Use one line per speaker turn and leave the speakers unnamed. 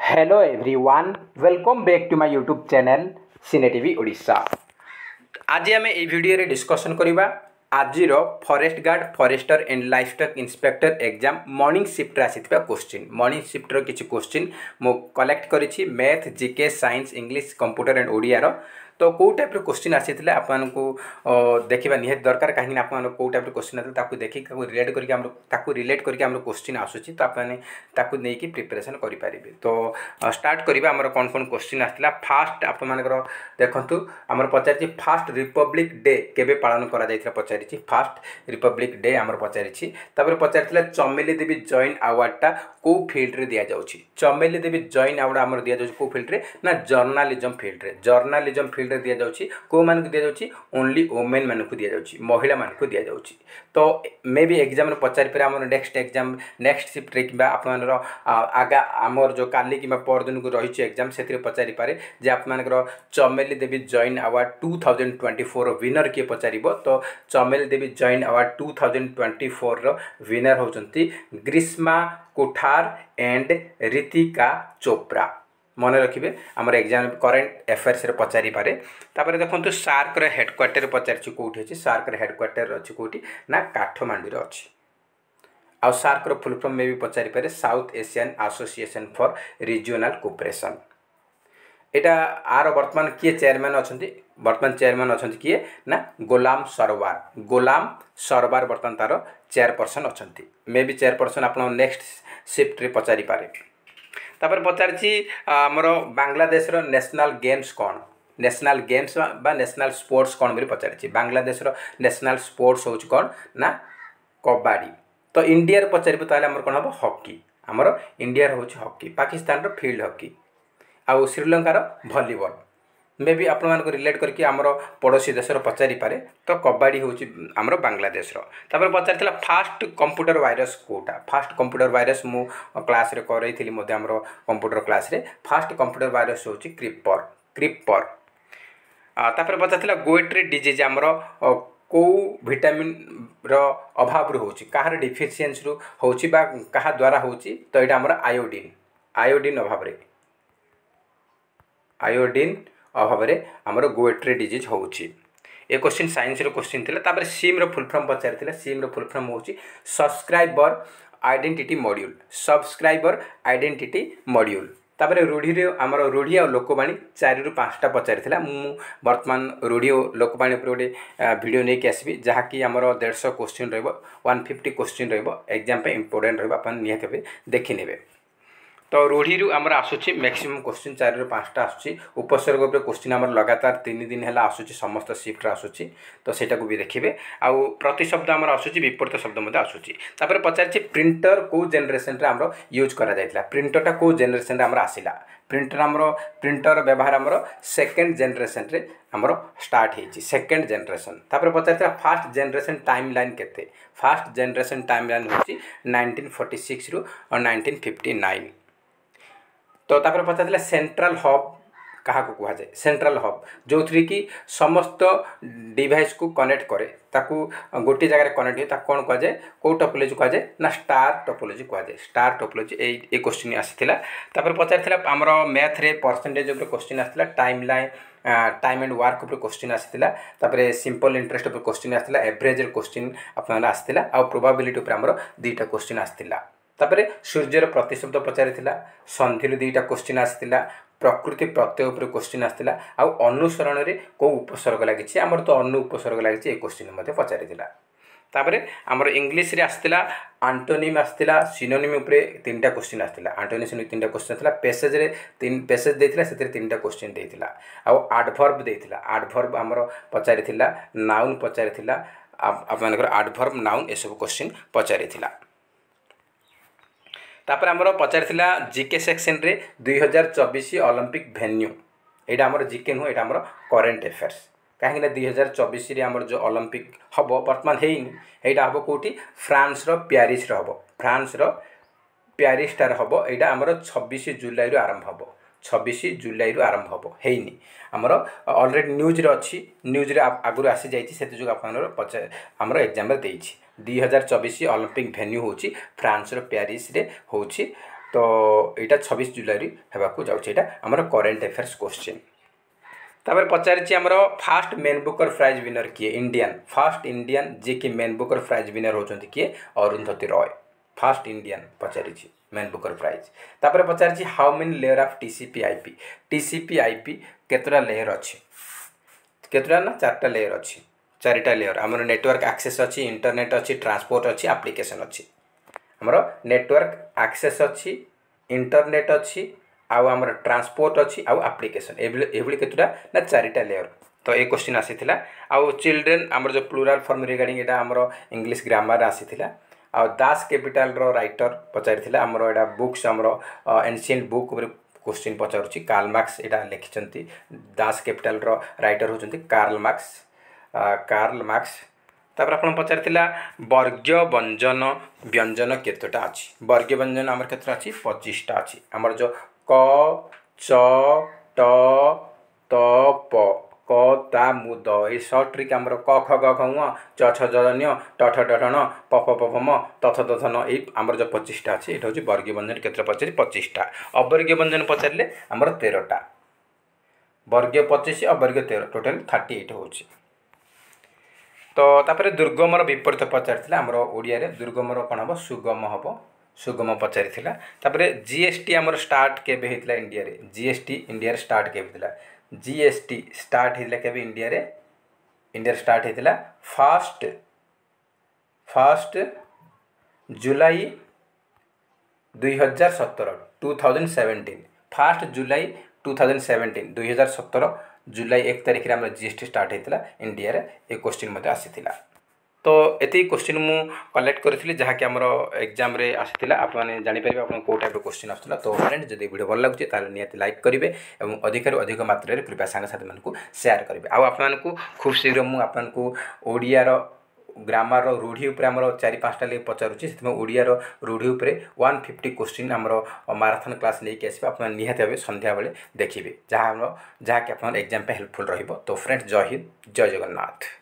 Hello everyone, welcome back to my YouTube channel cine TV Odisha. आज आम ये video discussion करवा आज forest guard forester and livestock inspector exam morning shift आसीथिबा question morning shift रो किछि क्वेश्चन मो कलेक्ट करिछि math GK science English computer and Odia रो। तो कौ टाइप क्वेश्चन आसीथिले आपको देखा निहाती दरकार कहीं आप कौ टाइप क्वेश्चन आते देखिए रिलेट करके क्वेश्चन आसूसी तो आपको नहीं प्रिपरेशन करेंगे। तो स्टार्ट करवा आम कौन कौन क्वेश्चन आसाला। फास्ट आप देखु आम पचारि फास्ट रिपब्लिक डे केबे पालन करा जायतिला पचारि फास्ट रिपब्लिक डे आम पचारि पचारि चमेली देवी जॉइन अवार्डटा कौ फील्ड रे दिया जाउछि। चमेली देवी जॉइन अवार्ड आम दिया जाउछि कौ फील्ड रे ना जर्नालिज्म फील्ड रे। जर्नालिज्म फील्ड रे दिया जाउछि को मान को दिया जाउछि ओनली वुमेन मान को दिया जाउछि महिला मान को दिया जाउछि। तो मे भी एग्जाम रे पचारि पर आम नेक्स्ट एग्जाम नेक्स्ट शिफ्ट रे किबा आपनर आगा आमर जो काली किबा पर दिन को रहिछि एग्जाम सेतिर पचारि पारे जे आपनकर चमेली देवी जॉइन अवार्ड 2024 विनर किए पचारिबो। तो चमेली देवी जॉइन अवार्ड 2024 रो विनर होचंती ग्रीष्मा कुठार एंड रितिका चोप्रा। मन रखिए आमर एग्जाम करेन्ट अफेयर्स रे पचारि पारे। तापर देखंतु सार्क रे हेडक्वार्टर पचारि कोठी अछि। सार्क रे हेडक्वार्टर अछि कोठी ना काठमांडू रे अछि। आ सार्क रो फुल फॉर्म में भी पचारि पारे south Asian association for regional cooperation. Etah are वर्तमान किए चेयरमैन अछंती वर्तमान चेयरमैन अछंती किए ना गोलाम सरवार वर्तमान तार चेयरपर्सन अछंती। मे भी चेयरपर्सन आपण नेक्स्ट शिफ्ट रे पचारि पारे। तापर पचारि आमर बांग्लादेश रो नेशनल गेम्स कौन नेशनल गेम्स बा नेशनल स्पोर्ट्स कौन बोली पचारि। बांग्लादेश रो नेशनल स्पोर्ट्स होच कौन ना कबड्डी। तो इंडिया रे पचारिबो ताले हमर कोन हबो हॉकी। हमर इंडिया रे होच हॉकी। पाकिस्तान रो फील्ड हॉकी आ श्रीलंका रो वॉलीबॉल। मे भी आपण मान को रिलेट करके आमर पड़ोसी देश रो पचारि पारे। तो कबड्डी होची आमर बांग्लादेश रो। तापर पचारितला फास्ट कंप्यूटर वायरस कोटा। फास्ट कंप्यूटर वायरस मु क्लास रे करैथिली मध्ये आमर कंप्यूटर क्लास रे फास्ट कंप्यूटर वायरस होची क्रिपर। तापर पचारितला गोइट्री डिजीज आमर को विटामिन रो अभाव रो होची काहर डिफिशियंसी रो होची बा काहा द्वारा होची। तो एटा आमर आयोडीन अभाव रे आमर गोइट्री डिजीज होची। ए क्वेश्चन साइंस रो क्वेश्चन थिला। तापर सिम रो फुल फॉर्म पचारिथिला। सिम रो फुल फॉर्म होची सब्सक्राइबर आइडेंटिटी मॉड्यूल। तापर रूढ़ी रे आमर रूढ़ी आ लोकवाणी 4 रु 5टा पचारिथिला। मु वर्तमान रूढ़ी और लोकवाणी पर गोटे वीडियो नहीं आसबि जहाँकि आमर 150 क्वेश्चन रहबो 150 क्वेश्चन रहबो एग्जाम पे इंपोर्टेंट रहबो अपन निहत देखि नेबे। तो रूढ़ी रु आमर आसुची मैक्सिमम क्वेश्चन 4 रु 5टा आसुची। उपसर्ग उपर क्वेश्चन आमर लगातार 3 दिन है आसुची समस्त शिफ्ट आसुची। तो सेटा को भी देखिए आउ प्रति शब्द आमर आसुची विपरीत शब्द मते आसुची। तापर पचारछि प्रिंटर को जनरेशन रे आमर यूज करा जायतिला। प्रिंटरटा को जनरेशन रे आमर आसिला। प्रिंटर व्यवहार आमर सेकंड जनरेशन रे आमर स्टार्ट हेछि सेकंड जनरेशन। तापर पचारछि फास्ट जनरेशन टाइमलाइन केते। फास्ट जनरेशन टाइमलाइन होछि 1946 रु 1959। तो तापर पचारथिला सेंट्रल हब कहा को कहा जाए। सेंट्रल हब जो थ्री की समस्त डिवाइस को कनेक्ट करे ताकू गोटे जगह कनेक्ट हो ताकू कौन कहा जाए को टोपोलॉजी कहा जाए ना स्टार टोपोलॉजी कहा जाए। स्टार टोपोलॉजी ए क्वेश्चन आसीथिला। तापर पचारथिला हमरो मैथ रे परसेंटेज ऊपर क्वेश्चन आसीथिला। टाइम एंड वर्क ऊपर क्वेश्चन आसीथिला। तापर सिंपल इंटरेस्ट ऊपर क्वेश्चन आसीथिला। एवरेज रे क्वेश्चन आपन आसीथिला आ प्रोबेबिलिटी ऊपर हमरो 2टा क्वेश्चन आसीथिला। तापर सूर्यर प्रतिशब्द पचारिथिला। संधिर 2टा क्वेश्चन आसीथिला। प्रकृति प्रत्यय उपर क्वेश्चन आसीथिला। आ अनुसरण रे को उपसर्ग लागिछि हमर तो अनु उपसर्ग लागिछि ए क्वेश्चन मध्ये पचारिथिला। तापर हमर इंग्लिश रे आसीथिला एंटोनिम आसीथिला। सिनोनिम ऊपर 3टा क्वेश्चन आसीथिला। एंटोनिम सिनोनिम 3टा क्वेश्चन आसीथिला। पैसेज रे 3 पैसेज देथिला सेतिर 3टा क्वेश्चन देथिला। आ एडवर्ब देथिला। एडवर्ब हमर पचारिथिला। नाउन पचारिथिला। आप मानकर एडवर्ब नाउन ए सब क्वेश्चन पचारिथिला। तापर आमर पचारिथिला जीके सेक्शन रे 2024 ओलंपिक वेन्यू। एटा आमर जीके नु एटा आमर करेंट अफेयर्स कहीं 2024 रे आमर जो ओलंपिक हबो वर्तमान हेइनी एटा हबो कोठी फ्रांस रो पेरिस रो हबो। फ्रांस रो पेरिस टार हबो। एटा आमर 26 जुलाई रो आरंभ हबो। 26 जुलाई रो आरंभ हबो हेइनी आमर ऑलरेडी न्यूज रे अछि। न्यूज रे आगुर आसी जाईछि सेति जो आपनर आमर एग्जाम रे देइछि। 2024 ओलंपिक वेन्यू होची फ्रांस रो पेरिस रे होची तो यहाँ 26 जुलाई होगा जाऊँगा आमर करेन्ट अफेयर्स क्वेश्चन। तापर पचारि आमर first man booker prize winner किए इंडियन फास्ट इंडियन जी कि मेन बुकर प्राइज विनर होती किए अरुंधति रॉय फास्ट इंडियन पचारि मेन बुकर प्राइज। तापर पचारि how many layer of TCP IP केतरा लेयर अच्छी केतरा ना 4टा लेयर अच्छी 4टा लेयर आमर नेटवर्क एक्सेस अच्छी इंटरनेट अच्छी ट्रांसपोर्ट अच्छी एप्लिकेशन अच्छी आमर नेटवर्क एक्सेस अच्छी इंटरनेट अच्छी आउ आमर ट्रांसपोर्ट अच्छी आउ एप्लिकेशन एभली केतुटा ना 4टा लेयर। तो ये क्वेश्चन आसीथिला आउ चिल्ड्रेन आमर जो प्लूराल फॉर्म रिगार्डिंग एटा आमर इंग्लिश ग्रामर आसीथिला आउ दास कैपिटल रो राइटर पचारिथिला आमर एटा बुक्स आमर एंशिएंट बुक क्वेश्चन पचारुछि कार्ल मार्क्स एटा लिखिचंती दास कैपिटल रो राइटर होचंती कार्ल मार्क्स। तापर आपण पचारिथिला वर्ग व्यंजन व्यंजन केतोटा अछि वर्ग व्यंजन आमर केतरा अछि 25टा अछि आमर जो क च ट त प क ता मु द ए शॉर्ट ट्रिक आमर क ख ग घ ङ च छ ज ञ ट ठ ड ढ ण प फ प फ म त थ द थ न ए आमर जो 25टा अछि एटा होछि वर्ग व्यंजन केतरा पचारि 25टा अवर्ग व्यंजन पचारिले आमर 13टा वर्ग 25 अवर्ग 13 टोटल 38 होछि। तो तापर दुर्गमर विपरीत पचारिथिला आमर ओडिया रे दुर्गमर कोन हबो सुगम पचारिथिला। तापर जीएसटी आमर स्टार्ट केबे हेतिला इंडिया रे जीएसटी इंडिया रे स्टार्ट केबे हेतिला जीएसटी स्टार्ट हेतिला केबे इंडिया रे स्टार्ट हेतिला फर्स्ट जुलाई 2017 फर्स्ट जुलाई 2017 जुलाई 1 तारिख रे आमर जीएसटी स्टार्ट हेतिला इंडिया रे ए क्वेश्चन मते आसीथिला। तो एति क्वेश्चन मु कलेक्ट करथिली जहा कि हमरो एग्जाम रे आसीथिला आप माने जानि परिबे आपन को टाइप रो क्वेश्चन आछला। तो फ्रेंड जदि वीडियो भल लागुची ताले नियति लाइक करिवे एवं अधिक रु अधिक मात्रा रे कृपया संग साथी मानकु शेयर करिवे आ आपन को खूब शीघ्र मु आपन को ओडिया रो ग्रामर रो रूढ़ी ऊपर हमरो 4-5टा ले पचारुची सेतमे ओडिया रो रूढ़ी ऊपर 150 क्वेश्चन हमरो मैराथन क्लास लेके आसीबे आपन नियति भाबे संध्या बेले देखिबे जहा कि आपन एग्जाम पे हेल्पफुल रहिबो। तो फ्रेंड्स जय हिंद जय जगन्नाथ।